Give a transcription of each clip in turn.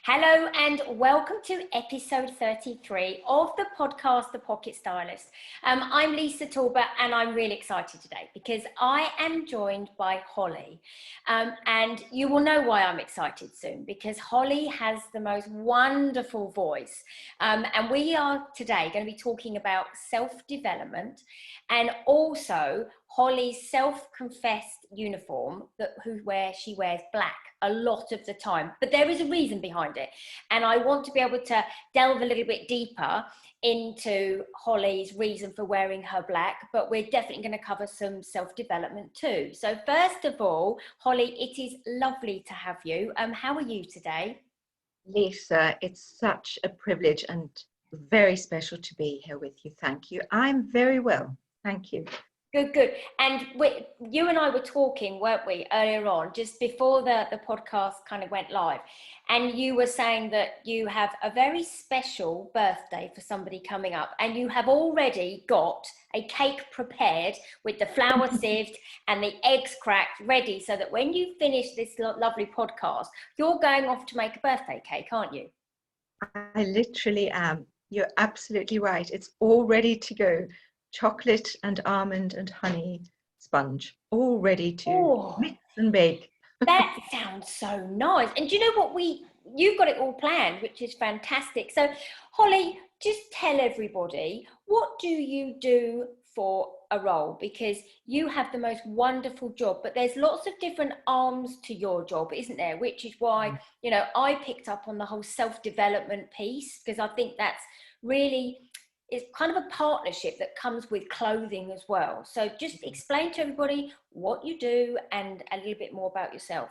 Hello and welcome to episode 33 of the podcast, The Pocket Stylist. I'm Lisa Talbot and I'm really excited today because I am joined by Holly. And you will know why I'm excited soon, because Holly has the most wonderful voice. And we are today going to be talking about self-development and also Holly's self-confessed uniform where she wears black a lot of the time, but there is a reason behind it. And I want to be able to delve a little bit deeper into Holly's reason for wearing her black, but we're definitely going to cover some self-development too. So first of all, Holly, it is lovely to have you. How are you today? Lisa, it's such a privilege and very special to be here with you. Thank you. I'm very well. Thank you. Good. And you and I were talking, weren't we, earlier on, just before the podcast kind of went live. And you were saying that you have a very special birthday for somebody coming up. And you have already got a cake prepared with the flour sieved and the eggs cracked ready, so that when you finish this lovely podcast, you're going off to make a birthday cake, aren't you? I literally am. You're absolutely right. It's all ready to go. Chocolate and almond and honey sponge, all ready to mix and bake. That sounds so nice. And do you know what, you've got it all planned, which is fantastic. So Holly, just tell everybody, what do you do for a role? Because you have the most wonderful job, but there's lots of different arms to your job, isn't there? Which is why, I picked up on the whole self-development piece, because I think that's really, it's kind of a partnership that comes with clothing as well. So just explain to everybody what you do and a little bit more about yourself.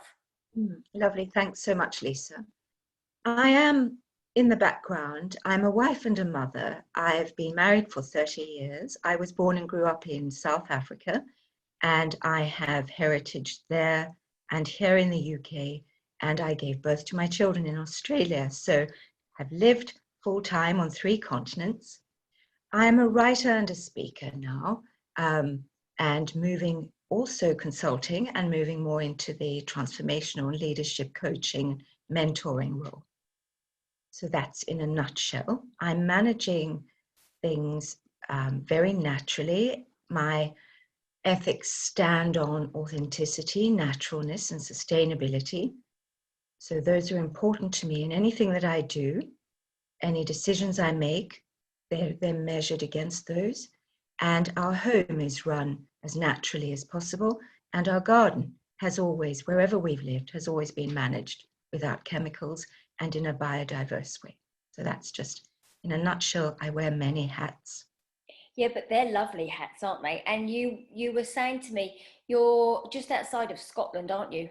Lovely. Thanks so much, Lisa. I am in the background. I'm a wife and a mother. I've been married for 30 years. I was born and grew up in South Africa, and I have heritage there and here in the UK, and I gave birth to my children in Australia. So I've lived full time on 3 continents. I'm a writer and a speaker now, and moving also consulting and moving more into the transformational leadership coaching, mentoring role. So that's in a nutshell. I'm managing things very naturally. My ethics stand on authenticity, naturalness, and sustainability. So those are important to me in anything that I do, any decisions I make. They're measured against those. And our home is run as naturally as possible. And our garden has always, wherever we've lived, has always been managed without chemicals and in a biodiverse way. So that's just, in a nutshell, I wear many hats. Yeah, but they're lovely hats, aren't they? And you were saying to me, you're just outside of Scotland, aren't you?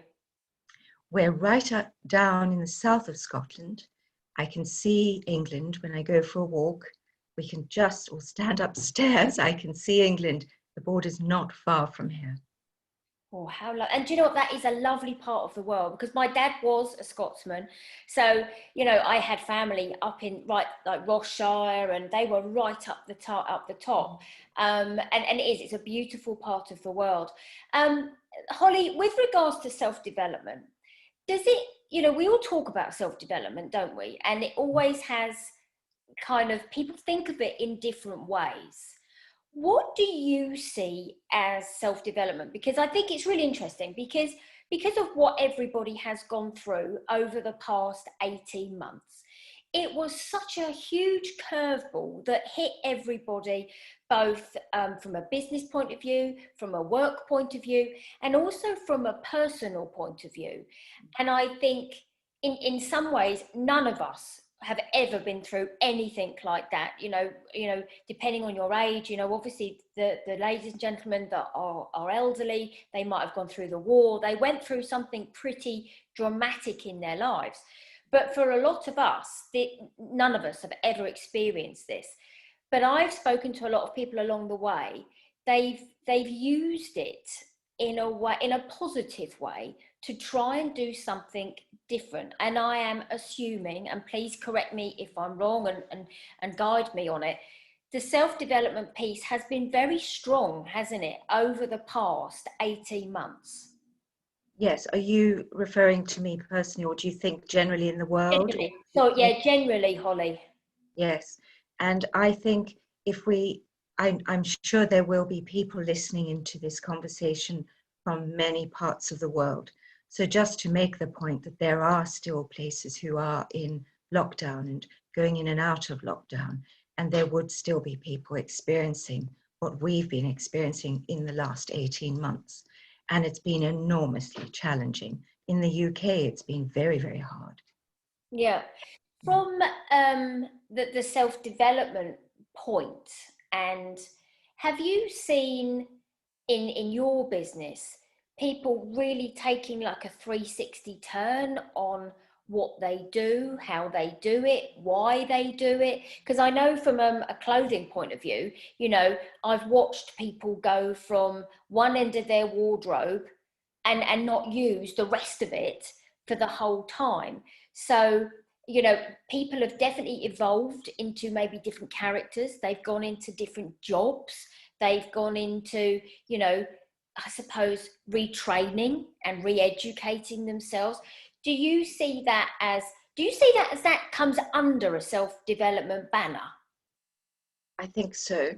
We're right down in the south of Scotland. I can see England when I go for a walk. We can or stand upstairs, I can see England. The border's not far from here. Oh, how lovely. And do you know what? That is a lovely part of the world, because my dad was a Scotsman. So, I had family up in like Ross-shire, and they were right up the top. And it's a beautiful part of the world. Holly, with regards to self-development, does it, we all talk about self-development, don't we? And it always has kind of, people think of it in different ways. What do you see as self-development? Because I think it's really interesting, because of what everybody has gone through over the past 18 months. It was such a huge curveball that hit everybody, both from a business point of view, from a work point of view, and also from a personal point of view. And I think in some ways, none of us have ever been through anything like that. Depending on your age, obviously the ladies and gentlemen that are elderly, they might have gone through the war. They went through something pretty dramatic in their lives. But for a lot of us, none of us have ever experienced this. But I've spoken to a lot of people along the way. They've used it in a positive way, to try and do something different. And I am assuming, and please correct me if I'm wrong and guide me on it, the self-development piece has been very strong, hasn't it, over the past 18 months? Yes, are you referring to me personally, or do you think generally in the world? Or Generally. So yeah, generally, Holly. yes, and I think if we, I'm sure there will be people listening into this conversation from many parts of the world. So just to make the point that there are still places who are in lockdown and going in and out of lockdown, and there would still be people experiencing what we've been experiencing in the last 18 months. And it's been enormously challenging. In the UK, it's been very, very hard. Yeah. From the self-development point, and have you seen in your business people really taking like a 360 turn on what they do, how they do it, why they do it? Because I know from a clothing point of view, you know, I've watched people go from one end of their wardrobe and not use the rest of it for the whole time. So, you know, people have definitely evolved into maybe different characters. They've gone into different jobs. They've gone into, you know, I suppose retraining and re-educating themselves. Do you see that as, that comes under a self-development banner? I think so.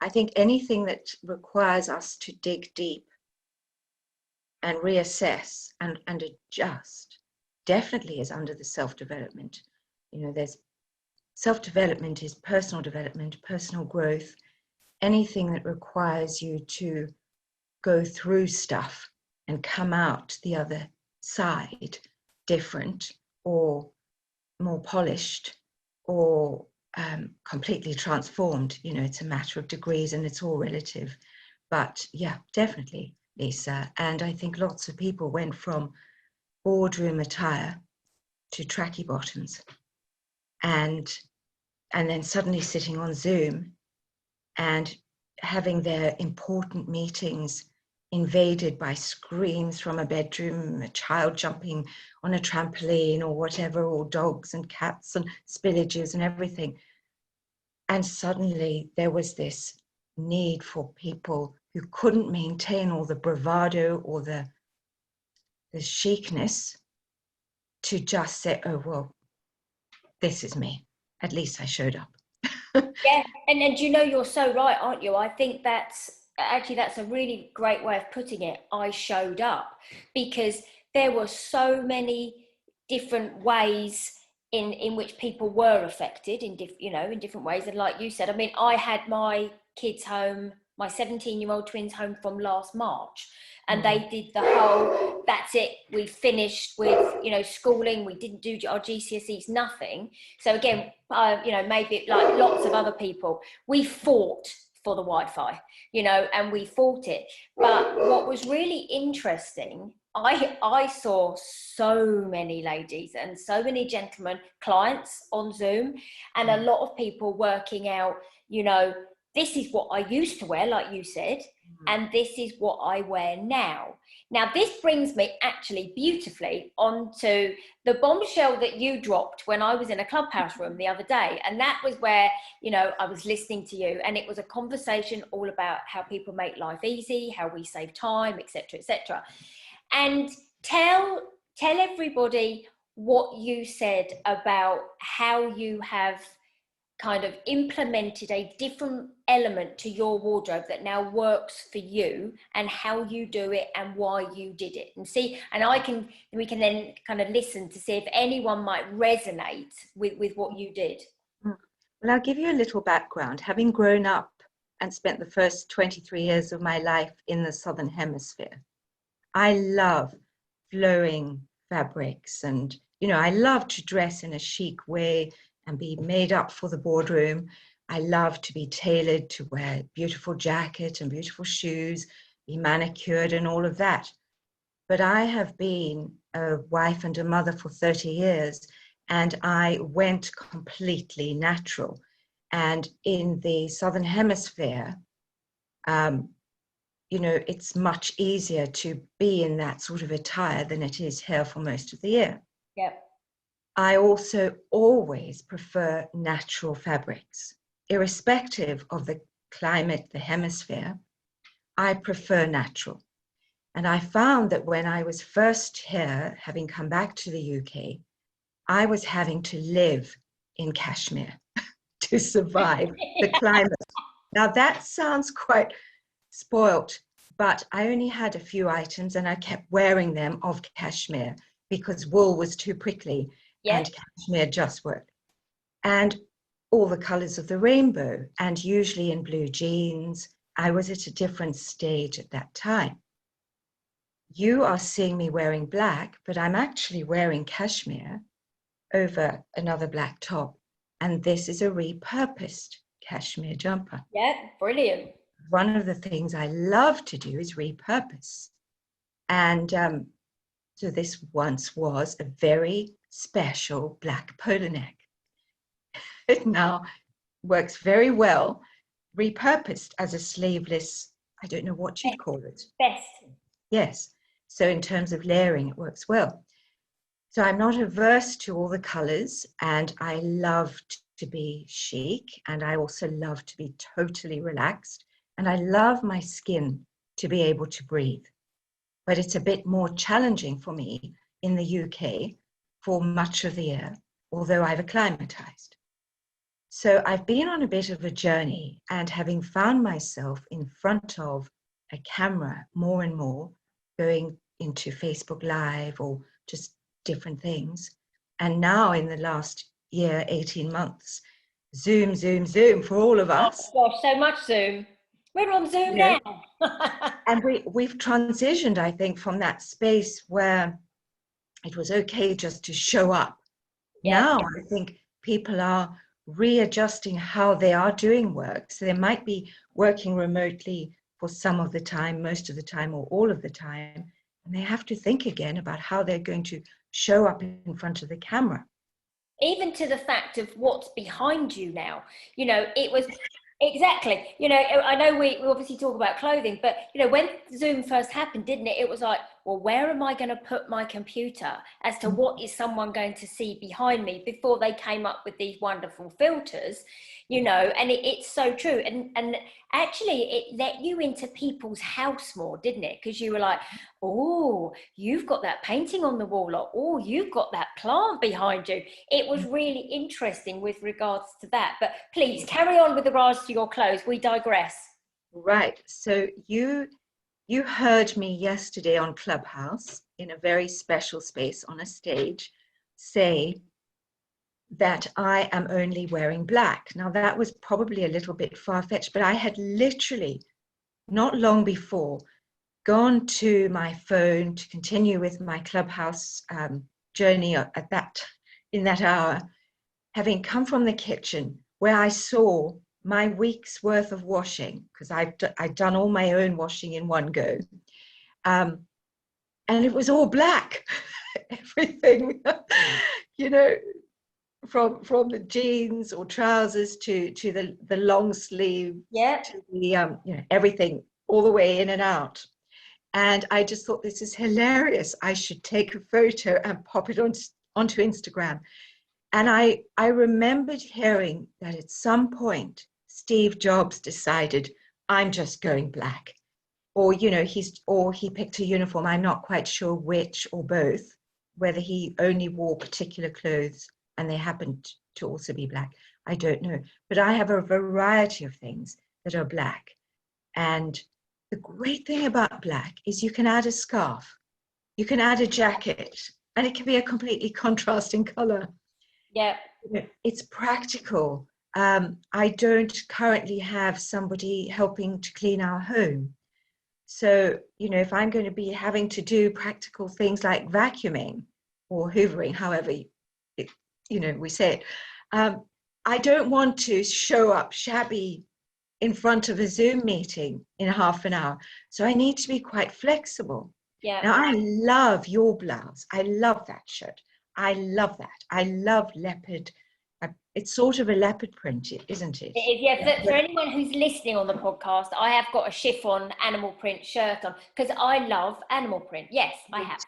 I think anything that requires us to dig deep and reassess and adjust definitely is under the self-development. You know, there's self-development is personal development, personal growth, anything that requires you to go through stuff and come out the other side different or more polished or completely transformed. You know, it's a matter of degrees and it's all relative. But yeah, definitely, Lisa. And I think lots of people went from boardroom attire to tracky bottoms and then suddenly sitting on Zoom and having their important meetings invaded by screams from a bedroom, a child jumping on a trampoline or whatever, or dogs and cats and spillages and everything. And suddenly there was this need for people who couldn't maintain all the bravado or the chicness to just say, oh, well, this is me. At least I showed up. Yeah, and you know, you're so right, aren't you? I think that's a really great way of putting it. I showed up because there were so many different ways in which people were affected in different ways. And like you said, I mean, I had my kids home, my 17-year-old twins home from last March, and they did the whole, that's it, we finished with, you know, schooling, we didn't do our GCSEs, nothing. So again, you know, maybe like lots of other people, we fought for the Wi-Fi, you know, and we fought it. But what was really interesting, I saw so many ladies and so many gentlemen, clients on Zoom, and a lot of people working out, you know, this is what I used to wear, like you said, and this is what I wear now. Now, this brings me actually beautifully onto the bombshell that you dropped when I was in a clubhouse room the other day. And that was where, you know, I was listening to you, and it was a conversation all about how people make life easy, how we save time, etc., etc. And tell everybody what you said about how you have kind of implemented a different element to your wardrobe that now works for you, and how you do it and why you did it. And see, and we can then kind of listen to see if anyone might resonate with what you did. Well, I'll give you a little background. Having grown up and spent the first 23 years of my life in the Southern Hemisphere, I love flowing fabrics, and, you know, I love to dress in a chic way and be made up for the boardroom. I love to be tailored, to wear a beautiful jacket and beautiful shoes, be manicured and all of that. But I have been a wife and a mother for 30 years, and I went completely natural. And in the Southern Hemisphere, you know, it's much easier to be in that sort of attire than it is here for most of the year. Yeah. I also always prefer natural fabrics, irrespective of the climate, the hemisphere. I prefer natural. And I found that when I was first here, having come back to the UK, I was having to live in Cashmere to survive the climate. Now that sounds quite spoilt, but I only had a few items and I kept wearing them of cashmere because wool was too prickly and cashmere just worked. And all the colors of the rainbow, and usually in blue jeans. I was at a different stage at that time. You are seeing me wearing black, but I'm actually wearing cashmere over another black top. And this is a repurposed cashmere jumper. Yeah, brilliant. One of the things I love to do is repurpose. And so this once was a very special black polo neck. It now works very well, repurposed as a sleeveless, I don't know what you'd call it. Best. Yes. So in terms of layering, it works well. So I'm not averse to all the colors, and I love to be chic, and I also love to be totally relaxed, and I love my skin to be able to breathe. But it's a bit more challenging for me in the UK for much of the year, although I've acclimatized. So I've been on a bit of a journey, and having found myself in front of a camera more and more, going into Facebook Live or just different things. And now in the last year, 18 months, Zoom for all of us. Oh gosh, so much Zoom. We're on Zoom Yeah. now. And we've transitioned, I think, from that space where it was okay just to show up. Yeah. Now I think people are readjusting how they are doing work. So they might be working remotely for some of the time, most of the time, or all of the time. And they have to think again about how they're going to show up in front of the camera. Even to the fact of what's behind you now. You know, it was exactly, you know, I know we obviously talk about clothing, but, you know, when Zoom first happened, didn't it? It was like, well, where am I going to put my computer as to what is someone going to see behind me before they came up with these wonderful filters, you know, and it's so true. And actually it let you into people's house more, didn't it? Because you were like, oh, you've got that painting on the wall, or oh, you've got that plant behind you. It was really interesting with regards to that. But please carry on with regards to your clothes. We digress. Right. So you heard me yesterday on Clubhouse in a very special space on a stage say that I am only wearing black. Now that was probably a little bit far-fetched, but I had literally not long before gone to my phone to continue with my Clubhouse journey in that hour, having come from the kitchen where I saw my week's worth of washing, because I'd done all my own washing in one go. And it was all black, everything, you know, from the jeans or trousers to the long sleeve, to the, you know, everything all the way in and out. And I just thought, this is hilarious. I should take a photo and pop it onto Instagram. And I remembered hearing that at some point, Steve Jobs decided, I'm just going black. Or, you know, he picked a uniform. I'm not quite sure which or both, whether he only wore particular clothes and they happened to also be black. I don't know. But I have a variety of things that are black. And the great thing about black is you can add a scarf, you can add a jacket, and it can be a completely contrasting color. Yeah. It's practical. I don't currently have somebody helping to clean our home. So, you know, if I'm going to be having to do practical things like vacuuming or hoovering, however, you know, we say it, I don't want to show up shabby in front of a Zoom meeting in half an hour. So I need to be quite flexible. Yeah. Now, I love your blouse. I love that shirt. I love that. I love leopard. It's sort of a leopard print, isn't it? It is, yeah. For anyone who's listening on the podcast, I have got a chiffon animal print shirt on because I love animal print. Yes, I have.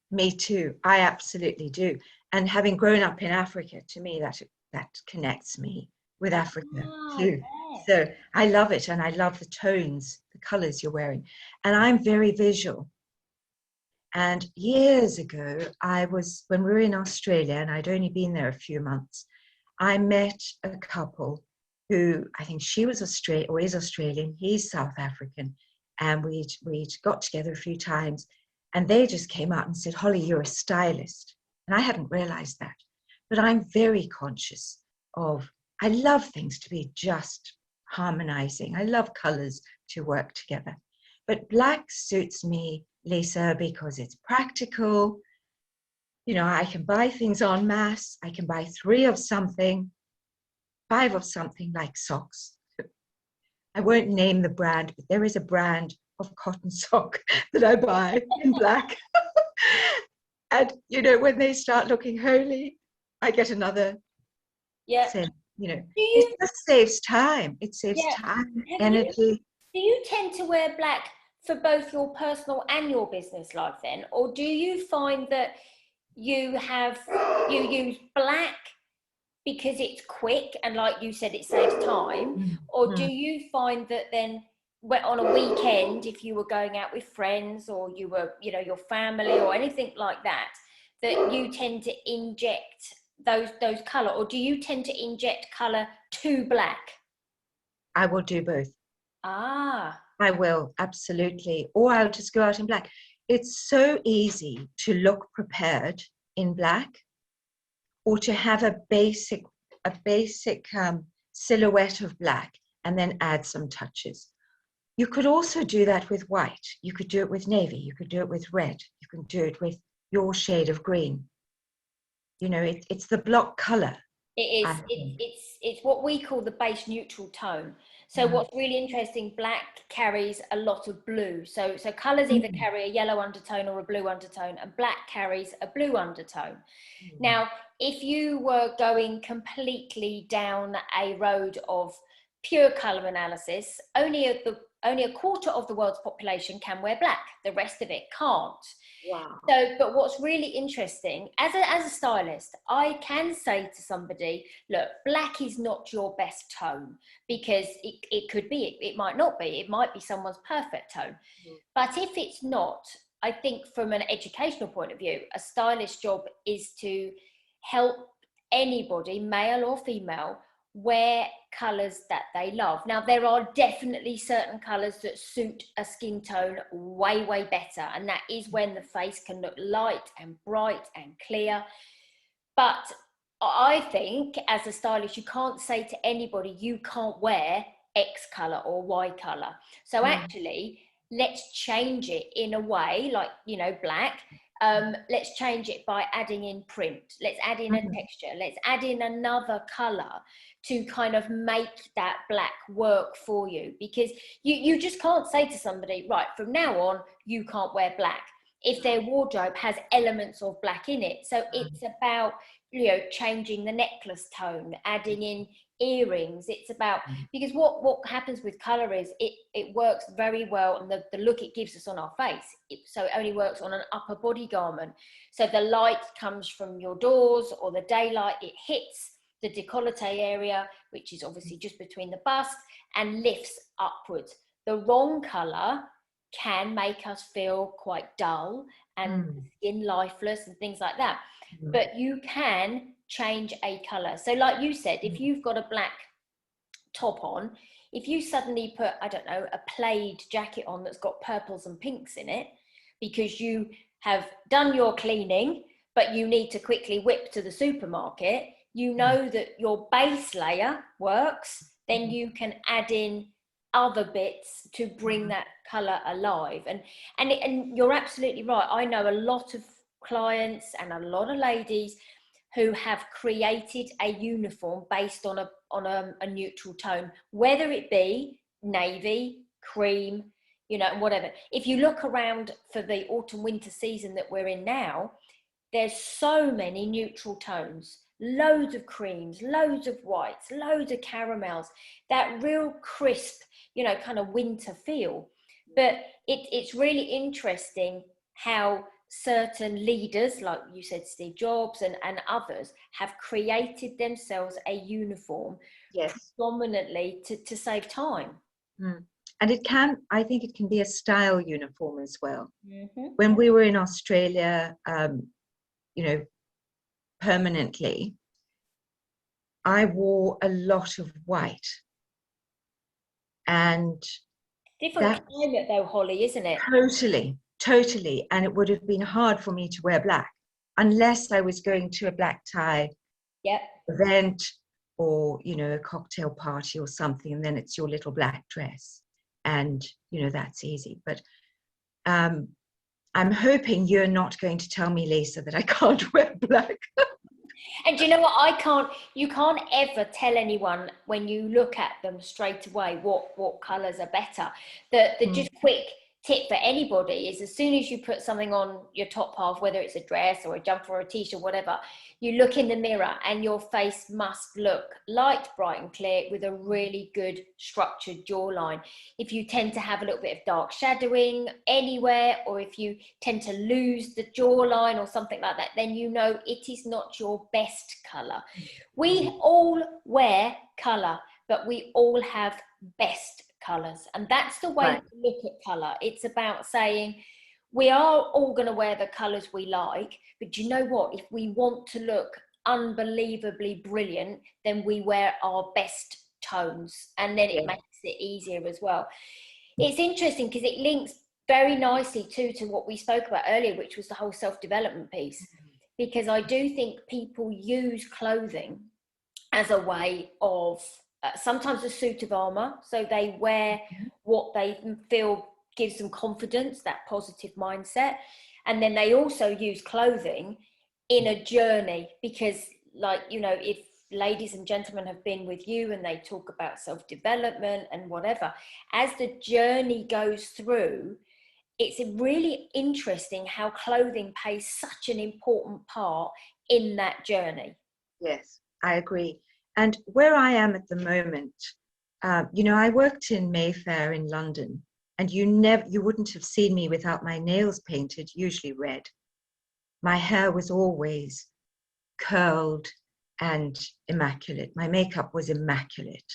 Me too. I absolutely do. And having grown up in Africa, to me, that connects me with Africa too. Yes. So I love it, and I love the tones, the colors you're wearing. And I'm very visual. And years ago, when we were in Australia, and I'd only been there a few months, I met a couple who, I think she was Australian, or is Australian, he's South African. And we'd got together a few times, and they just came out and said, Holly, you're a stylist. And I hadn't realized that. But I'm very conscious I love things to be just harmonizing. I love colors to work together. But black suits me, Lisa, because it's practical. You know, I can buy things en masse. I can buy 3 of something, 5 of something, like socks. I won't name the brand, but there is a brand of cotton sock that I buy in black. And, you know, when they start looking holy, I get another scent. You know, it just saves time. It saves time, energy. Do you tend to wear black for both your personal and your business life then? Or do you find that you use black because it's quick and, like you said, it saves time? Or do you find that then on a weekend, if you were going out with friends or you were, you know, your family or anything like that, that you tend to inject those color, or do you tend to inject color to black? I will do both. I will, absolutely. Or I'll just go out in black. It's so easy to look prepared in black, or to have a basic silhouette of black and then add some touches. You could also do that with white. You could do it with navy. You could do it with red. You can do it with your shade of green. You know, it's the block color. It is. It's what we call the base neutral tone. So what's really interesting, black carries a lot of blue. So colors either carry a yellow undertone or a blue undertone, and black carries a blue undertone. Now, if you were going completely down a road of pure color analysis, only a quarter of the world's population can wear black. The rest of it can't. Wow. So, but what's really interesting, as a stylist, I can say to somebody, look, black is not your best tone, because it could be, it might not be, it might be someone's perfect tone. But if it's not, I think from an educational point of view, a stylist job is to help anybody, male or female, wear colours that they love. Now, there are definitely certain colours that suit a skin tone way, way better. And that is when the face can look light and bright and clear. But I think as a stylist, you can't say to anybody, you can't wear X colour or Y colour. So actually, let's change it in a way, like, you know, black. Let's change it by adding in print. Let's add in a texture. Let's add in another colour to kind of make that black work for you, because you just can't say to somebody, right, from now on, you can't wear black, if their wardrobe has elements of black in it. So it's about, you know, changing the necklace tone, adding in earrings. It's about, because what happens with color is it works very well, and the look it gives us on our face, so it only works on an upper body garment. So the light comes from your doors, or the daylight, it hits the décolleté area, which is obviously just between the bust, and lifts upwards. The wrong color can make us feel quite dull and skin lifeless and things like that. But you can change a color. So like you said, if you've got a black top on, if you suddenly put, I don't know, a plaid jacket on that's got purples and pinks in it, because you have done your cleaning, but you need to quickly whip to the supermarket, you know that your base layer works, then you can add in other bits to bring that color alive. And you're absolutely right. I know a lot of clients and a lot of ladies who have created a uniform based on a neutral tone, whether it be navy, cream, you know, whatever. If you look around for the autumn winter season that we're in now, there's so many neutral tones, loads of creams, loads of whites, loads of caramels, that real crisp, you know, kind of winter feel. But it's really interesting how certain leaders, like you said, Steve Jobs and others, have created themselves a uniform, predominantly to save time. I think it can be a style uniform as well. Mm-hmm. When we were in Australia, permanently, I wore a lot of white. And Different climate though, Holly, isn't it? Totally. And it would have been hard for me to wear black unless I was going to a black tie event or, a cocktail party or something. And then it's your little black dress. And, that's easy. But I'm hoping you're not going to tell me, Lisa, that I can't wear black. And do you know what? You can't ever tell anyone when you look at them straight away what colours are better. The just quick tip for anybody is, as soon as you put something on your top half, whether it's a dress or a jumper or a t-shirt, whatever, you look in the mirror and your face must look light, bright and clear with a really good structured jawline. If you tend to have a little bit of dark shadowing anywhere, or if you tend to lose the jawline or something like that, then it is not your best colour. We all wear colour, but we all have best colours, and that's the way to look at colour. It's about saying we are all going to wear the colours we like, but you know what, if we want to look unbelievably brilliant, then we wear our best tones, and then it makes it easier as well. It's interesting because it links very nicely to what we spoke about earlier, which was the whole self-development piece, because I do think people use clothing as a way of sometimes a suit of armor, so they wear what they feel gives them confidence, that positive mindset, and then they also use clothing in a journey, because if ladies and gentlemen have been with you and they talk about self-development and whatever, as the journey goes through, it's really interesting how clothing plays such an important part in that journey. Yes, I agree. And where I am at the moment, I worked in Mayfair in London, and you wouldn't have seen me without my nails painted, usually red. My hair was always curled and immaculate. My makeup was immaculate.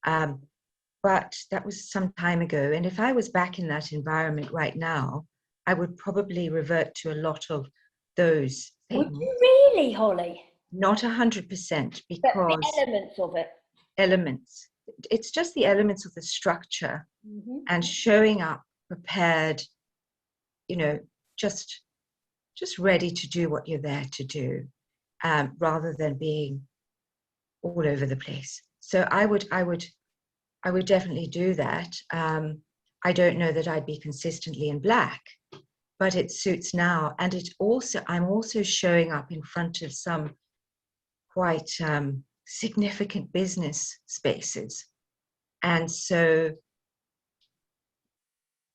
But that was some time ago. And if I was back in that environment right now, I would probably revert to a lot of those things. Would you really, Holly? Not 100%, because but the elements of it. Elements. It's just the elements of the structure, and showing up prepared, just ready to do what you're there to do, rather than being all over the place. So I would definitely do that. I don't know that I'd be consistently in black, but it suits now. And I'm also showing up in front of some quite significant business spaces. And so,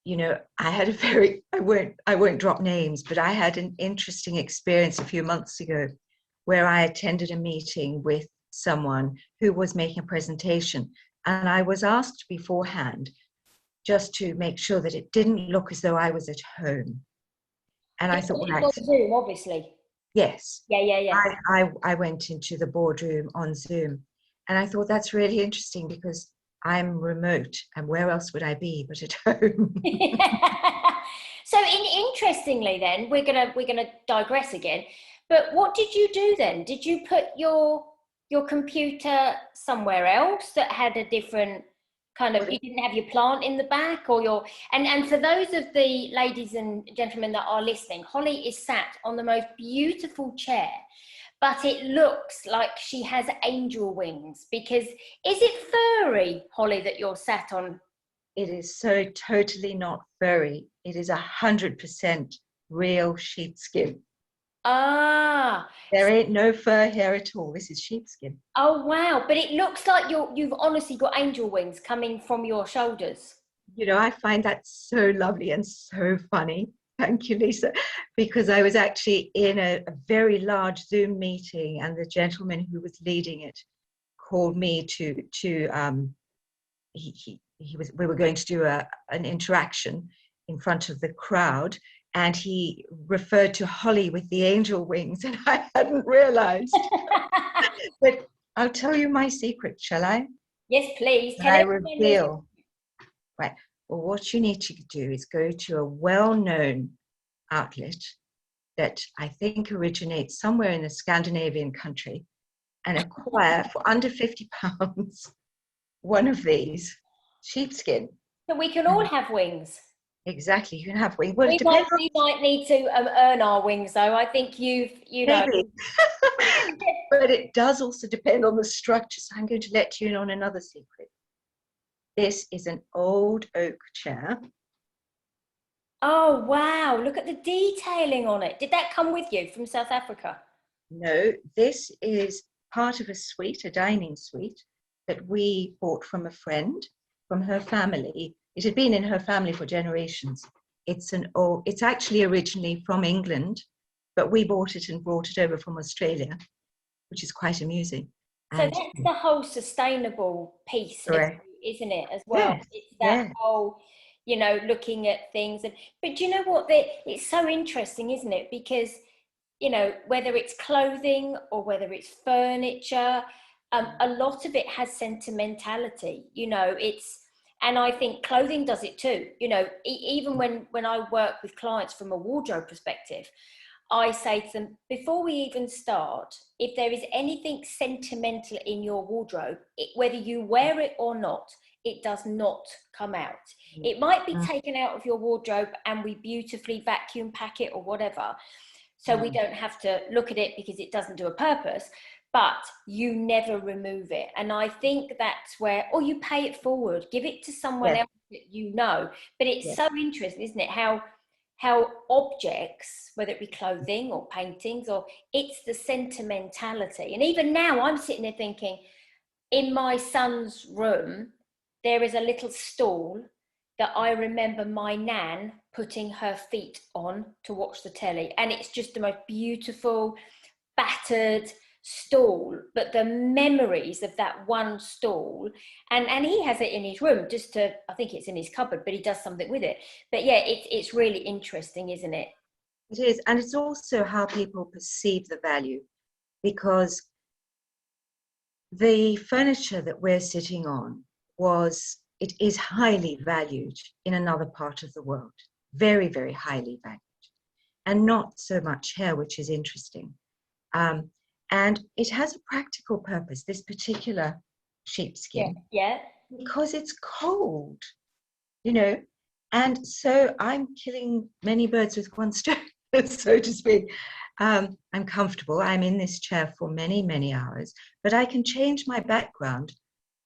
I had I won't drop names, but I had an interesting experience a few months ago where I attended a meeting with someone who was making a presentation. And I was asked beforehand just to make sure that it didn't look as though I was at home. And I thought, well, Zoom, obviously. Yes. Yeah. I went into the boardroom on Zoom, and I thought that's really interesting because I'm remote, and where else would I be but at home? So interestingly then, we're gonna digress again, but what did you do then? Did you put your computer somewhere else that had a different kind of, you didn't have your plant in the back, or and for those of the ladies and gentlemen that are listening, Holly is sat on the most beautiful chair, but it looks like she has angel wings, because is it furry, Holly, that you're sat on? It is so totally not furry. It is 100% real sheepskin. Ah, there ain't no fur here at all. This is sheepskin. Oh wow! But it looks like you've honestly got angel wings coming from your shoulders. I find that so lovely and so funny. Thank you, Lisa, because I was actually in a very large Zoom meeting, and the gentleman who was leading it called me to we were going to do an interaction in front of the crowd, and he referred to Holly with the angel wings, and I hadn't realized. But I'll tell you my secret, shall I? Yes, please. I reveal. Right. Well, what you need to do is go to a well-known outlet that I think originates somewhere in a Scandinavian country and acquire for under £50 one of these sheepskin. So we can all have wings. Exactly, you can have wings. Well, it We depends on might need to earn our wings, though. I think you know. maybe, but it does also depend on the structure. So I'm going to let you in on another secret. This is an old oak chair. Oh, wow. Look at the detailing on it. Did that come with you from South Africa? No, this is part of a suite, a dining suite that we bought from a friend, from her family. It had been in her family for generations. It's actually originally from England, but we bought it and brought it over from Australia, which is quite amusing. So And that's the whole sustainable piece, correct. isn't it, as well? Yes, It's that yes, whole, looking at things. But do you know what? It's so interesting, isn't it? Because, whether it's clothing or whether it's furniture, a lot of it has sentimentality. And I think clothing does it too. Even when I work with clients from a wardrobe perspective, I say to them, before we even start, if there is anything sentimental in your wardrobe, whether you wear it or not, it does not come out. It might be taken out of your wardrobe and we beautifully vacuum pack it or whatever. So we don't have to look at it because it doesn't do a purpose, but you never remove it. And I think that's where, or you pay it forward, give it to someone else that you know. But it's so interesting, isn't it? How objects, whether it be clothing or paintings, or it's the sentimentality. And even now I'm sitting there thinking, in my son's room, there is a little stool that I remember my nan putting her feet on to watch the telly. And it's just the most beautiful, battered stool, but the memories of that one stool, and he has it in his room I think it's in his cupboard, but he does something with it. But yeah, it's really interesting, isn't it? it is. And it's also how people perceive the value, because the furniture that we're sitting on it is highly valued in another part of the world, very, very highly valued, and not so much here, which is interesting. And it has a practical purpose, this particular sheepskin, Yeah. because it's cold, and so I'm killing many birds with one stone, so to speak. I'm comfortable. I'm in this chair for many, many hours, but I can change my background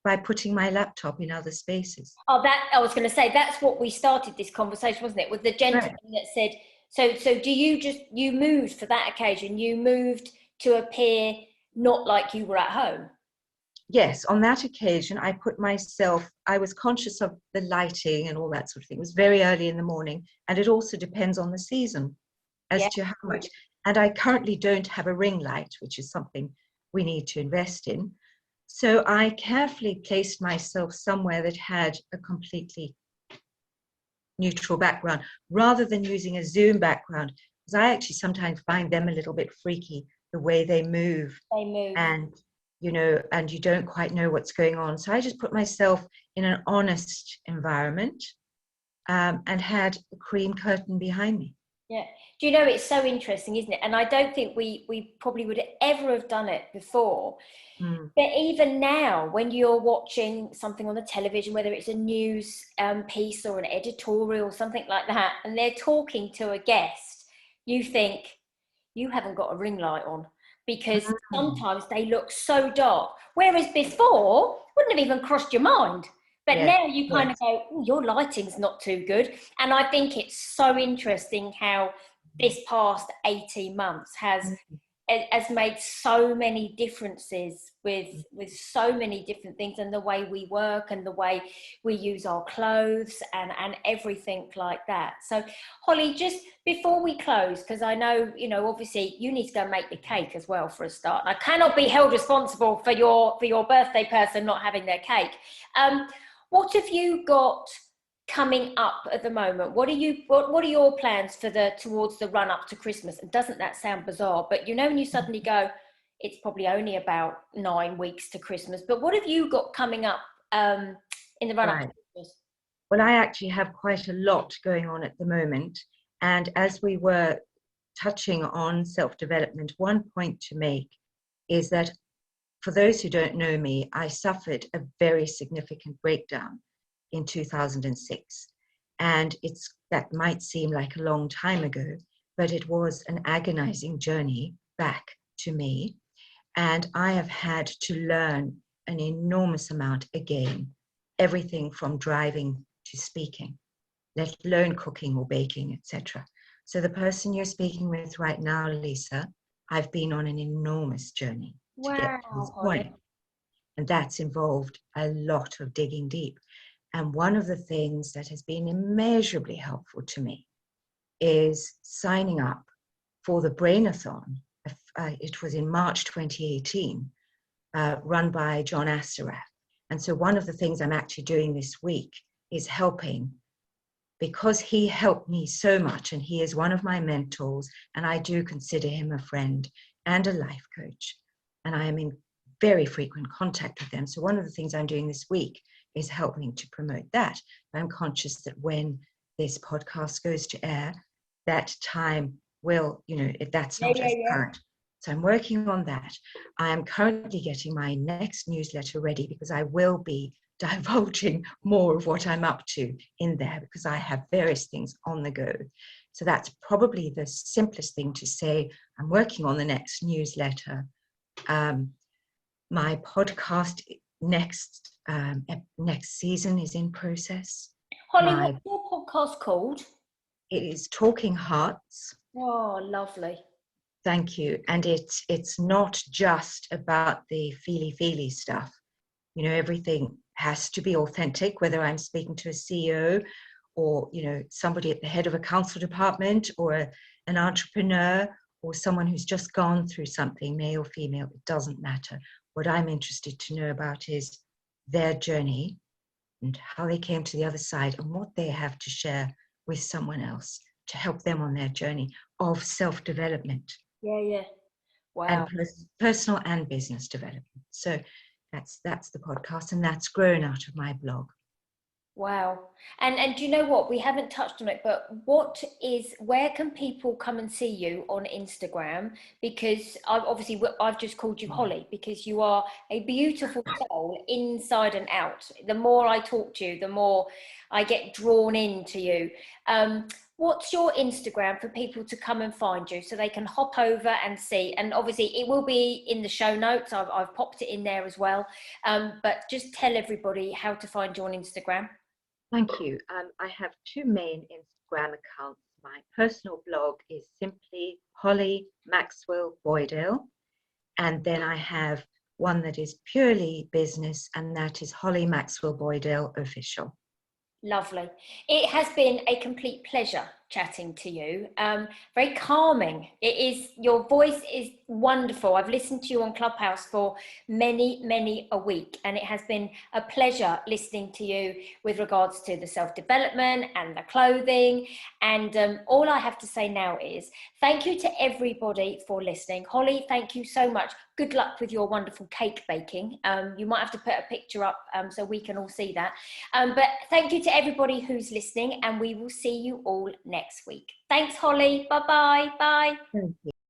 by putting my laptop in other spaces. Oh, that I was going to say, that's what we started this conversation, wasn't it? With the gentleman that said, so do you moved for that occasion? You moved to appear not like you were at home? Yes, on that occasion, I was conscious of the lighting and all that sort of thing. It was very early in the morning, and it also depends on the season as to how much. And I currently don't have a ring light, which is something we need to invest in. So I carefully placed myself somewhere that had a completely neutral background, rather than using a Zoom background, because I actually sometimes find them a little bit freaky, the way they move. And and you don't quite know what's going on. So I just put myself in an honest environment, and had a cream curtain behind me. Yeah. Do you know, it's so interesting, isn't it? And I don't think we probably would ever have done it before. But even now, when you're watching something on the television, whether it's a news piece or an editorial or something like that, and they're talking to a guest, you think, you haven't got a ring light on, because sometimes they look so dark. Whereas before, wouldn't have even crossed your mind. But now you kind of go, your lighting's not too good. And I think it's so interesting how this past 18 months has made so many differences with so many different things, and the way we work and the way we use our clothes and everything like that. So Holly, just before we close, because I know, obviously you need to go make the cake as well for a start. I cannot be held responsible for your birthday person not having their cake. What have you got coming up at the moment? What are your plans towards the run up to Christmas? And doesn't that sound bizarre? But when you suddenly go, it's probably only about 9 weeks to Christmas. But what have you got coming up in the run up to Christmas? Well, I actually have quite a lot going on at the moment. And as we were touching on self-development, one point to make is that for those who don't know me, I suffered a very significant breakdown in 2006. And that might seem like a long time ago, but it was an agonizing journey back to me. And I have had to learn an enormous amount again, everything from driving to speaking, let alone cooking or baking, etc. So the person you're speaking with right now, Lisa, I've been on an enormous journey to get to this Wow, point. Holly. And that's involved a lot of digging deep. And one of the things that has been immeasurably helpful to me is signing up for the Brainathon. It was in March 2018, run by John Assaraf. And so one of the things I'm actually doing this week is helping, because he helped me so much and he is one of my mentors, and I do consider him a friend and a life coach. And I am in very frequent contact with them. So one of the things I'm doing this week is helping to promote that. I'm conscious that when this podcast goes to air, that time will, if that's not as current. So I'm working on that. I am currently getting my next newsletter ready because I will be divulging more of what I'm up to in there because I have various things on the go. So that's probably the simplest thing to say. I'm working on the next newsletter. My podcast next season is in process. Holly, what's your podcast called? It is Talking Hearts. Oh, lovely. Thank you. And it's not just about the feely stuff. Everything has to be authentic, whether I'm speaking to a CEO or, somebody at the head of a council department or an entrepreneur or someone who's just gone through something, male or female, it doesn't matter. What I'm interested to know about is their journey and how they came to the other side and what they have to share with someone else to help them on their journey of self-development. Yeah. Wow. And personal and business development. So that's the podcast, and that's grown out of my blog. Wow. And do you know what? We haven't touched on it, but where can people come and see you on Instagram? Because I've just called you Holly because you are a beautiful soul inside and out. The more I talk to you, the more I get drawn into you. What's your Instagram for people to come and find you so they can hop over and see? And obviously it will be in the show notes. I've popped it in there as well. But just tell everybody how to find you on Instagram. Thank you. I have two main Instagram accounts. My personal blog is simply Holly Maxwell Boydell. And then I have one that is purely business, and that is Holly Maxwell Boydell Official. Lovely. It has been a complete pleasure chatting to you. Very calming. Your voice is wonderful. I've listened to you on Clubhouse for many a week, and it has been a pleasure listening to you with regards to the self-development and the clothing. And all I have to say now is thank you to everybody for listening. Holly, thank you so much. Good luck with your wonderful cake baking. You might have to put a picture up so we can all see that. But thank you to everybody who's listening, and we will see you all next week. Thanks, Holly. Bye-bye. Bye. Thank you.